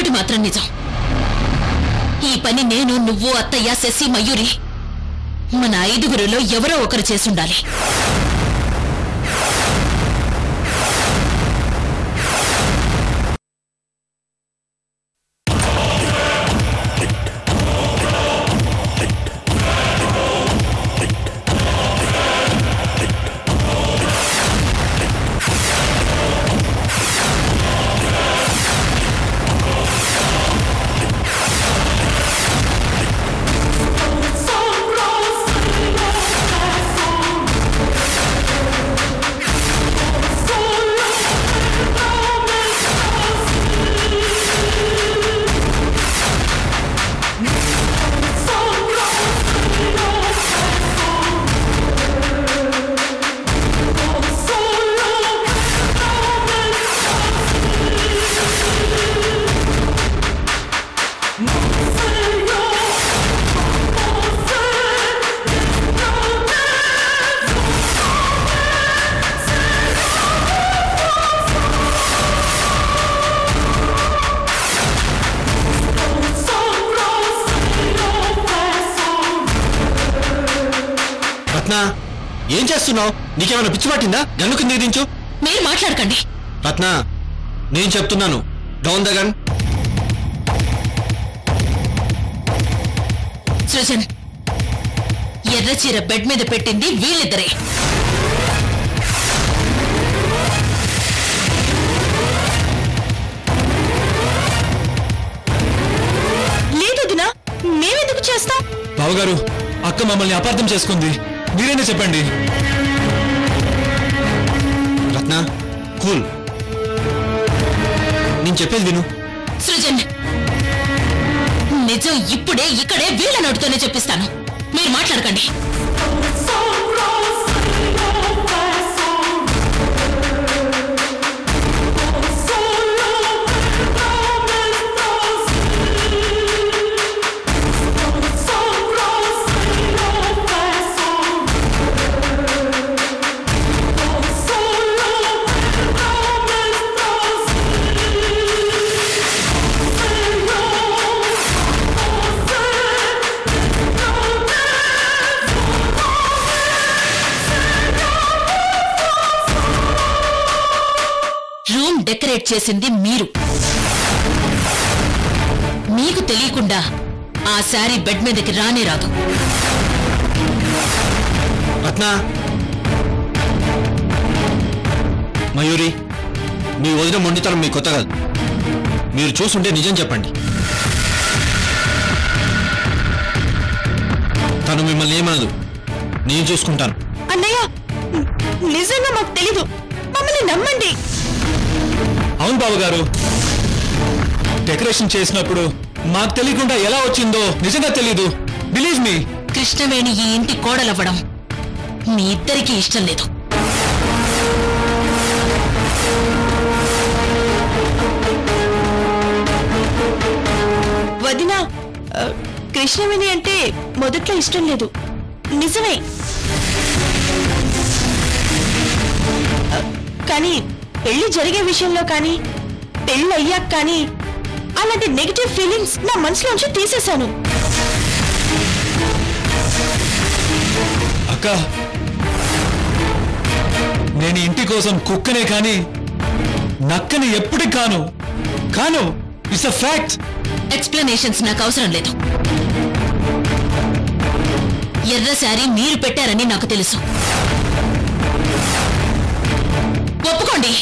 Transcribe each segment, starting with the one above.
ఒక్కటి మాత్రం నిజం, ఈ పని నేను, నువ్వు, అత్తయ్య, శశి, మయూరి మన 5గురిలో ఎవరో ఒకరు చేసుండాలి. రత్న, ఏం చేస్తున్నావు? నీకేమైనా పిచ్చి పట్టిందా? గన్ను కిందకి దించు. మీరు మాట్లాడకండి. రత్న, నేను చెప్తున్నాను, డౌన్ ద గన్. సృజన్, ఎర్ర చీర బెడ్ మీద పెట్టింది వీళ్ళిద్దరే. లేదు దినా, మేమెందుకు చేస్తాం? బావగారు, అక్క మమ్మల్ని అపార్థం చేసుకుంది, మీరేనే చెప్పండి. రత్న, కూల్, నేను చెప్పేది విను. సృజన్, నిజం ఇప్పుడే ఇక్కడే వీళ్ళ నోటితోనే చెప్పిస్తాను. మీరు మాట్లాడకండి. డెకరేట్ చేసింది మీరు. మీకు తెలియకుండా ఆ శారీ బెడ్ మీదకి రానే రాదు. రత్న, మయూరి, మీ వదిన మొండితనం మీ కొత్త కాదు. మీరు చూసుంటే నిజం చెప్పండి. తను మిమ్మల్ని ఏమనదు, నేను చూసుకుంటాను. అన్నయ్య, నిజంగా మాకు తెలీదు, మమ్మల్ని నమ్మండి. అవును బాబుగారు, డెకరేషన్ చేసినప్పుడు మాకు తెలియకుండా ఎలా వచ్చిందో నిజంగా తెలీదు. Believe me. కృష్ణవేణి ఈ ఇంటి కోడలవ్వడం మీ ఇద్దరికీ ఇష్టం లేదు. వదినా, కృష్ణవేణి అంటే మొదట్లో ఇష్టం లేదు, నిజమే. కానీ పెళ్లి జరిగే విషయంలో కానీ పెళ్లి అయ్యాక కానీ అలాంటి నెగటివ్ ఫీలింగ్స్ నా మనసులోంచి తీసేశాను. అక్క, నేను ఇంటి కోసం కుక్కనే కానీ నక్కని ఎప్పటికి కాను. It's a fact. ఎక్స్ప్లెనేషన్స్ నాకు అవసరం లేదు. ఎర్ర శారీ మీరు పెట్టారని నాకు తెలుసు. ఒప్పుకోండి.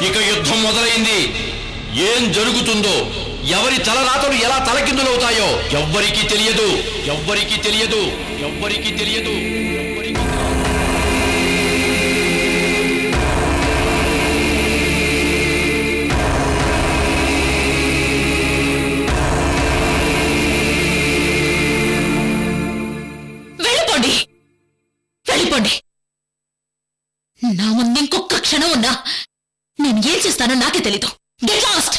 ఇక యుద్ధం మొదలైంది. ఏం జరుగుతుందో ఎవరి తలరాతలు ఎలా తలకిందులవుతాయో ఎవ్వరికీ తెలియదు. వెళ్ళిపోండి. నా ముందు ఇంకొక క్షణం ఉన్నా నేను ఏం చేస్తానో నాకే తెలీదు. Get lost.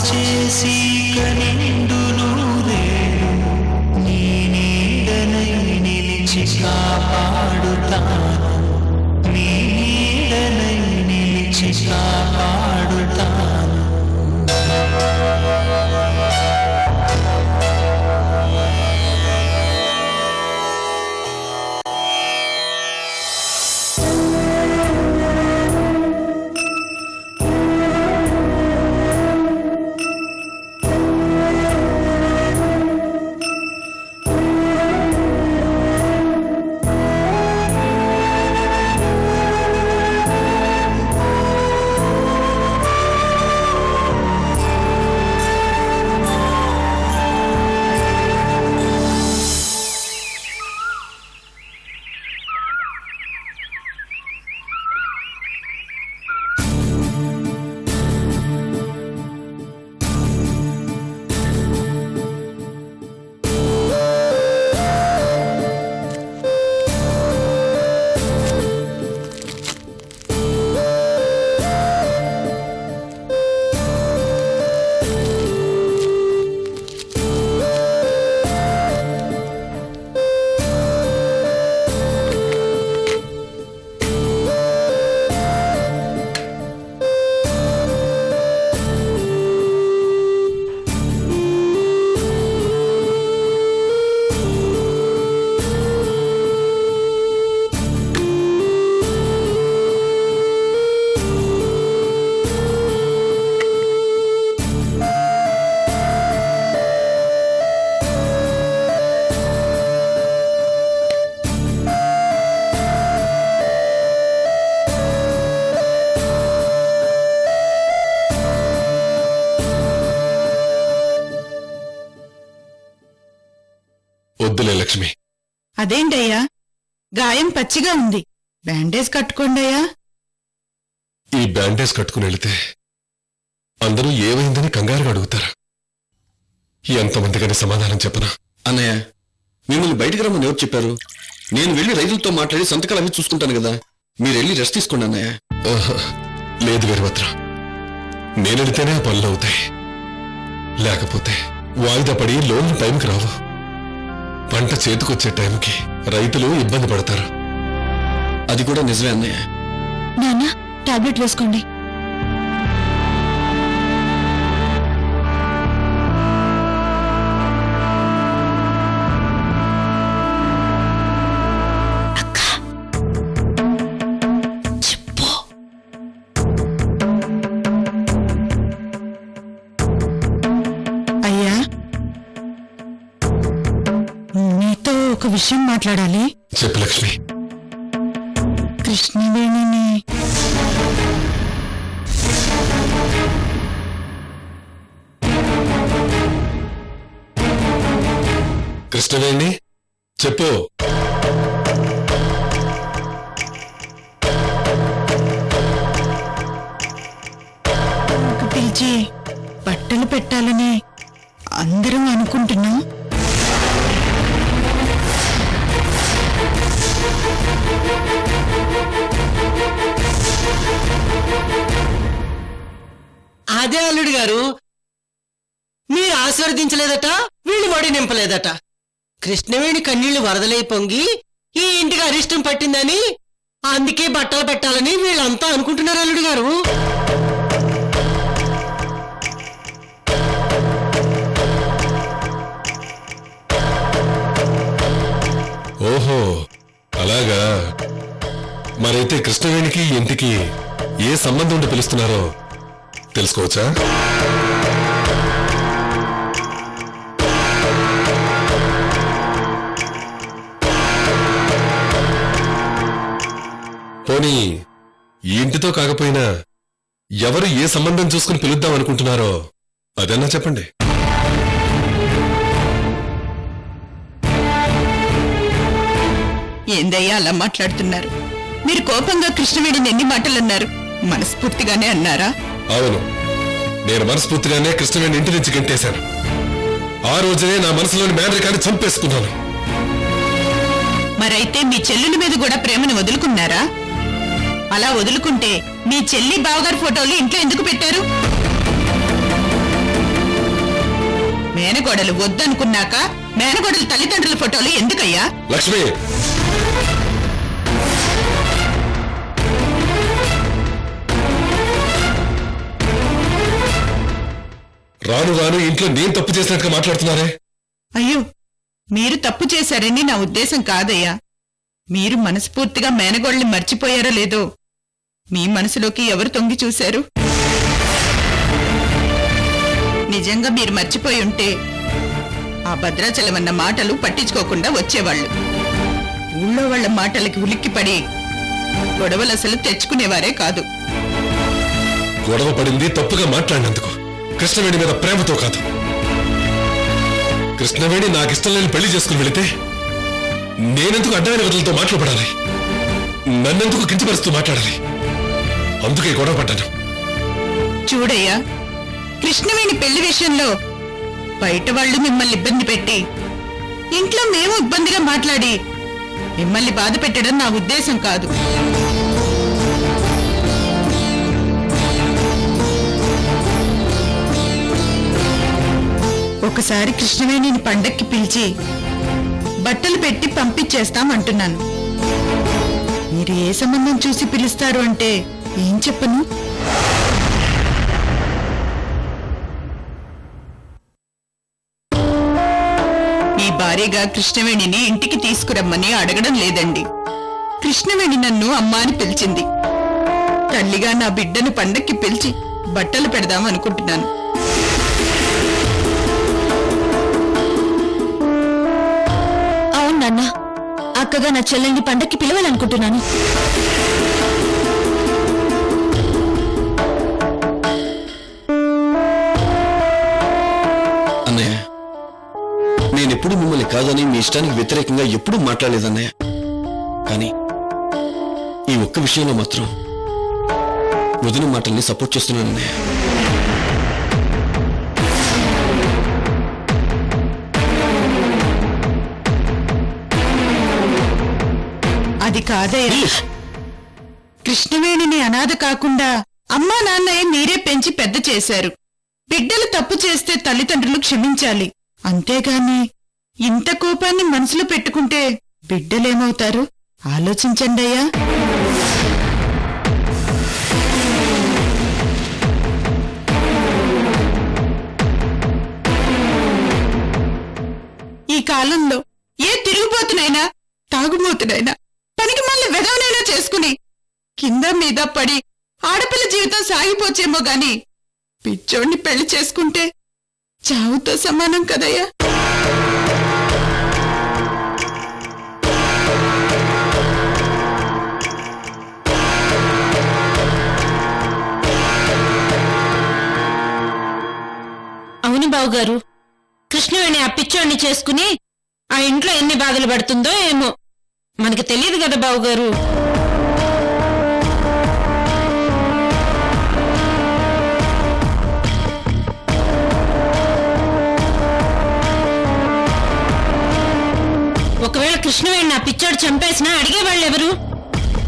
చేసి కనిండును రేలు నీ నీడనై నిలిచి కాపాడుతాను నీ నీడనై నిలిచి కాపాడుతాను వద్దులే లక్ష్మి. అదేంటయ్యా గాయం పచ్చిగా ఉంది, బ్యాండేజ్ కట్టుకోండయ్యా. ఈ బ్యాండేజ్ కట్టుకుని వెళితే అందరూ ఏమైందని కంగారుగా అడుగుతారు. ఎంతమందికని సమాధానం చెప్పనా? అన్నయ్య, మిమ్మల్ని బయటికి రమ్మని ఎవరు చెప్పారు? నేను వెళ్ళి రైతులతో మాట్లాడి సంతకాలు అవి చూసుకుంటాను కదా, మీరు వెళ్ళి రెస్ట్ తీసుకోండి అన్నయ్య. లేదు వీరభద్ర, నేనెడితేనే ఆ పనులు అవుతాయి. లేకపోతే వాయిదా పడి లోన్లు టైంకి రావు. పంట చేతికొచ్చే టైంకి రైతులు ఇబ్బంది పడతారు. అది కూడా నిజమే అన్నయ్య. నాన్న టాబ్లెట్ వేసుకోండి. విషయం మాట్లాడాలి. చెప్పు లక్ష్మి. కృష్ణవేణిని కృష్ణవేణి చెప్పు. పిలిచి బట్టలు పెట్టాలని అందరం అనుకుంటున్నాం. అదే అల్లుడు గారు, మీరు ఆశీర్వదించలేదట, వీళ్ళు వడి నింపలేదట. కృష్ణవేణి కన్నీళ్లు వరదలై పొంగి ఈ ఇంటికి అరిష్టం పట్టిందని, అందుకే బట్టలు పెట్టాలని వీళ్ళంతా అనుకుంటున్నారు అల్లుడు గారు. ఓహో అలాగా. మరైతే కృష్ణవేణికి ఇంటికి ఏ సంబంధం ఉండి పిలుస్తున్నారో తెలుసుకోవచ్చా? పోనీ ఈ ఇంటితో కాకపోయినా ఎవరు ఏ సంబంధం చూసుకుని పిలుద్దాం అనుకుంటున్నారో అదన్నా చెప్పండి. ఏందయ్యా అలా మాట్లాడుతున్నారు? మీరు కోపంగా కృష్ణవేణిని ఎన్ని మాటలన్నారు? మనస్ఫూర్తిగానే అన్నారా? అవును, నేను మనస్ఫూర్తిగానే కృష్ణవేణి ఇంటి నుంచి గెంటేశాను. ఆ రోజునే నా మనసులోని మేనరికాన్ని చంపేసుకున్నాను. మరైతే మీ చెల్లెల మీద కూడా ప్రేమను వదులుకున్నారా? అలా వదులుకుంటే మీ చెల్లి బావగారి ఫోటోలు ఇంట్లో ఎందుకు పెట్టారు? మేనగోడలు వద్దనుకున్నాక మేనగోడల తల్లిదండ్రుల ఫోటోలు ఎందుకయ్యా? లక్ష్మి, రాను రాను ఇంట్లో నేను తప్పు చేసినట్టుగా మాట్లాడుతున్నారే. అయ్యో, మీరు తప్పు చేశారని నా ఉద్దేశం కాదయ్యా. మీరు మనస్ఫూర్తిగా మేనగోళ్ళని మర్చిపోయారో లేదో మీ మనసులోకి ఎవరు తొంగి చూశారు? నిజంగా మీరు మర్చిపోయి ఉంటే ఆ భద్రాచలం అన్న మాటలు పట్టించుకోకుండా వచ్చేవాళ్లు. ఊళ్ళో వాళ్ల మాటలకి ఉలిక్కిపడి గొడవలు అసలు తెచ్చుకునేవారే కాదు. గొడవ పడింది తప్పుగా మాట్లాడినందుకు, కృష్ణవేణి మీద ప్రేమతో కాదు. కృష్ణవేణి నాకిష్టం లేని పెళ్లి చేసుకుని వెళితే నేనెందుకు అడ్డమైన వదులతో మాట్లాడాలి? నన్నెందుకు కించపరుస్తూ మాట్లాడాలి? అందుకే గొడవ పడ్డాను. చూడయ్యా, కృష్ణవేణి పెళ్లి విషయంలో బయట వాళ్ళు మిమ్మల్ని ఇబ్బంది పెట్టి ఇంట్లో మేము ఇబ్బందిగా మాట్లాడి మిమ్మల్ని బాధ పెట్టడం నా ఉద్దేశం కాదు. ఒకసారి కృష్ణవేణిని పండక్కి పిలిచి బట్టలు పెట్టి పంపించేస్తామంటున్నాను. మీరు ఏ సంబంధం చూసి పిలుస్తారు అంటే ఏం చెప్పను? మీ భార్యగా కృష్ణవేణిని ఇంటికి తీసుకురమ్మని అడగడం లేదండి. కృష్ణవేణి నన్ను అమ్మ అని పిలిచింది. తల్లిగా నా బిడ్డను పండక్కి పిలిచి బట్టలు పెడదాం అనుకుంటున్నాను. అవును నాన్న, అక్కగా నా చెల్లెల్ని పండక్కి పిలవాలనుకుంటున్నాను. అన్నయ్య, నేనెప్పుడు మిమ్మల్ని కాదని మీ ఇష్టానికి వ్యతిరేకంగా ఎప్పుడూ మాట్లాడలేదన్నయ్య. కానీ ఈ ఒక్క విషయంలో మాత్రం వదిన మాటల్ని సపోర్ట్ చేస్తున్నానన్నయ్య. అది కాదయ్యా, కృష్ణవేణిని అనాథ కాకుండా అమ్మా నాన్నయ్య మీరే పెంచి పెద్ద చేశారు. బిడ్డలు తప్పు చేస్తే తల్లిదండ్రులు క్షమించాలి. అంతేగాని ఇంత కోపాన్ని మనసులో పెట్టుకుంటే బిడ్డలేమవుతారు? ఆలోచించండి అయ్యా. ఈ కాలంలో ఏ తిరుగుబోతునైనా తాగుబోతునైనా పనికి మళ్ళీ వెధవనైనా చేసుకుని కింద మీద పడి ఆడపిల్ల జీవితం సాగిపోచేమో గాని పిచ్చోడిని పెళ్లి చేసుకుంటే చావుతో సమానం కదయ్యా. బావుగారు. కృష్ణవేణి ఆ పిచ్చోడిని చేసుకుని ఆ ఇంట్లో ఎన్ని బాధలు పడుతుందో ఏమో మనకి తెలియదు కదా బావుగారు. ఒకవేళ కృష్ణవేణి ఆ పిచ్చోడు చంపేసినా అడిగేవాళ్ళెవరు?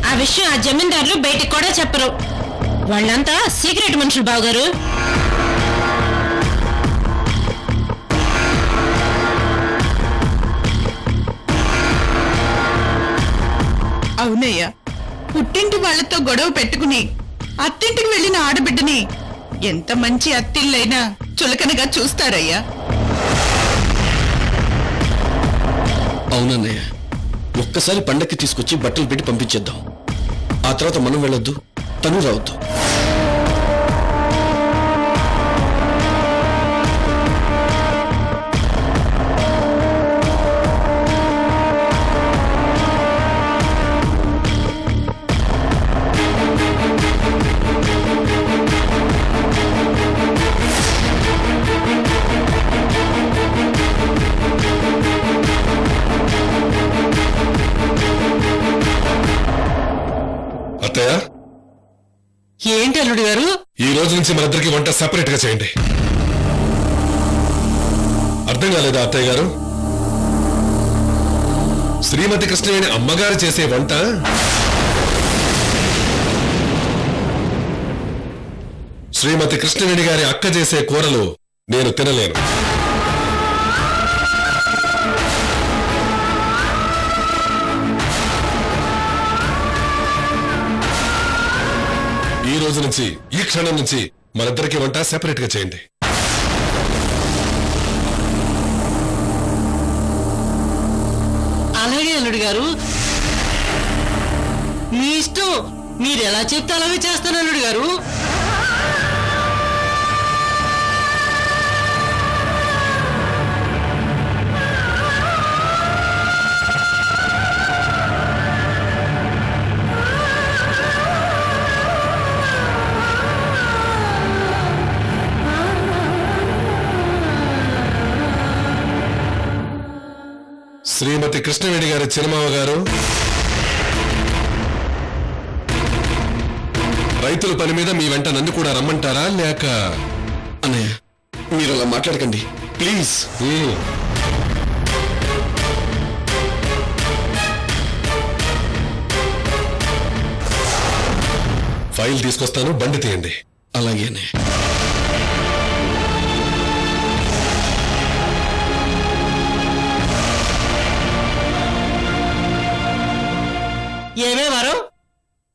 ఆ విషయం ఆ జమీందారులు బయటికి కూడా చెప్పరు. వాళ్ళంతా సీక్రెట్ మనుషులు బావుగారు. అవునయ్యా, పుట్టింటి వాళ్లతో గొడవ పెట్టుకుని అత్తింటికి వెళ్లిన ఆడబిడ్డని ఎంత మంచి అత్తిళ్ళైనా చులకనగా చూస్తారయ్యా. అవునన్నయ్య, ఒక్కసారి పండక్కి తీసుకొచ్చి బట్టలు పెట్టి పంపించేద్దాం. ఆ తర్వాత మనం వెళ్ళొద్దు, తను రావద్దు. అత్తయ్య, ఏంటి అల్లుడు గారు? ఈ రోజు నుంచి మనిద్దరికి వంట సెపరేట్ గా చేయండి. అర్థం కాలేదా అత్తయ్య గారు? శ్రీమతి కృష్ణవేణి అమ్మగారు చేసే వంట శ్రీమతి కృష్ణవేణి గారి అక్క చేసే కూరలు నేను తినలేను. ఈ రోజు నుంచి, ఈ క్షణం నుంచి మనిద్దరికి వంట సెపరేట్ గా చేయండి. అలాగే అల్లుడు గారు, మీ ఇష్టం. మీరు ఎలా చెప్తే అలాగే చేస్తాను అల్లుడు గారు. శ్రీమతి కృష్ణవేణి గారి చిన్నమావ గారు, రైతుల పని మీద మీ వెంట నన్ను కూడా రమ్మంటారా లేక? అన్నయ్య, మీరు అలా మాట్లాడకండి ప్లీజ్. ఫైల్ తీసుకొస్తాను, బండి తీయండి. అలాగే అన్నయ్య. ఏమే వరం,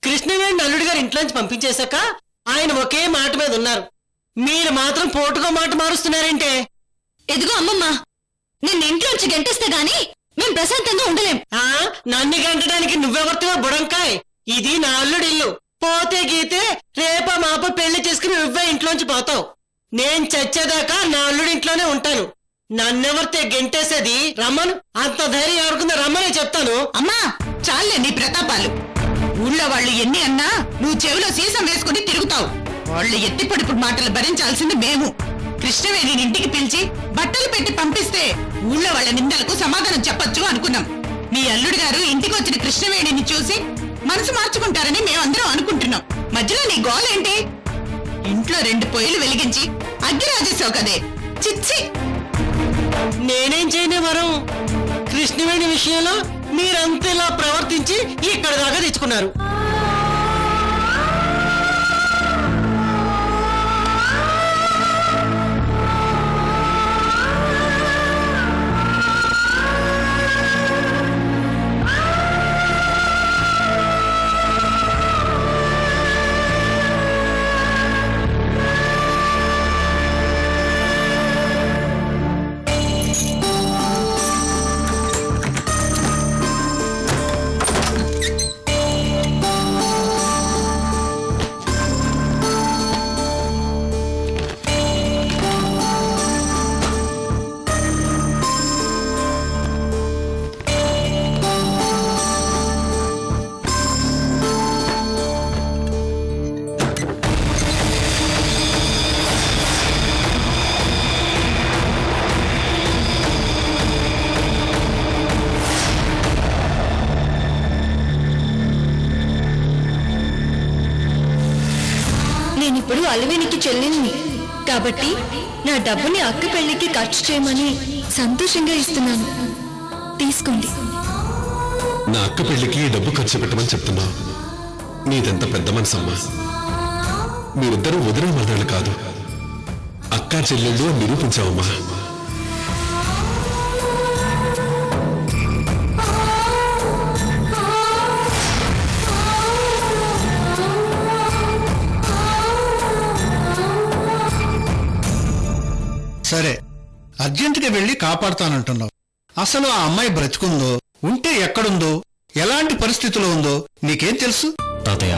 కృష్ణవేణి అల్లుడు గారు ఇంట్లోంచి పంపించేశాక ఆయన ఒకే మాట మీద ఉన్నారు. మీరు మాత్రం పోటుకో మాట మారుస్తున్నారంటే? ఎదుగో అమ్మమ్మ, నిన్న ఇంట్లోంచి గంటేస్తే గాని మేం ప్రశాంతంగా ఉండలేం. నన్ను గంటడానికి నువ్వెవరితో బుడంకాయ్? ఇది నా అల్లుడి ఇల్లు. పోతే గీతే రేప మాప పెళ్లి చేసుకుని నువ్వే ఇంట్లోంచి పోతావు. నేను చచ్చేదాకా నా అల్లుడి ఇంట్లోనే ఉంటాను. నన్నెవరితే గెంటేసేది? రమ్మను. అంత ధైర్యం ఎవరుకుందో రమ్మనే చెప్తాను. అమ్మా, చాలే నీ ప్రతాపాలు. ఊళ్ళో వాళ్ళు ఎన్ని అన్నా నువ్వు చెవిలో సీసం వేసుకుని తిరుగుతావు. వాళ్ళు ఎత్తిపడుపుడు మాటలు భరించాల్సింది మేము. కృష్ణవేణిని ఇంటికి పిలిచి బట్టలు పెట్టి పంపిస్తే ఊళ్ళో వాళ్ళ నిందలకు సమాధానం చెప్పొచ్చు అనుకున్నాం. నీ అల్లుడు గారు ఇంటికి వచ్చిన కృష్ణవేణిని చూసి మనసు మార్చుకుంటారని మేమందరం అనుకుంటున్నాం. మధ్యలో నీ గోలేంటి? ఇంట్లో 2 పొయ్యిలు వెలిగించి అగ్గి రాజేశావు కదే, చిచ్చి. నేనేం చేయనే వరం? కృష్ణవేణి విషయంలో మీరంతలా ప్రవర్తించి ఇక్కడ దాకా తెచ్చుకున్నారు. నేనిప్పుడు అలివేనికి చెల్లింది కాబట్టి నా డబ్బుని అక్క పెళ్లికి ఖర్చు చేయమని సంతోషంగా ఇస్తున్నాను. తీసుకోండి. నా అక్క పెళ్లికి డబ్బు ఖర్చు పెట్టమని చెప్తున్నా. నీదెంత పెద్ద మనసమ్మా. మీరిద్దరూ వదిలే మరణాలు కాదు, అక్కా చెల్లెళ్ళు అని నిరూపించావమ్మా. సరే, అర్జెంటుగా వెళ్ళి కాపాడుతానంటున్నావు. అసలు ఆ అమ్మాయి బ్రతుకుందో, ఉంటే ఎక్కడుందో, ఎలాంటి పరిస్థితిలో ఉందో నీకేం తెలుసు? తాతయ్య,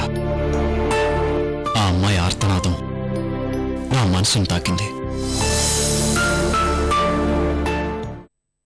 ఆ అమ్మాయి ఆర్తనాదం నా మనసును తాకింది.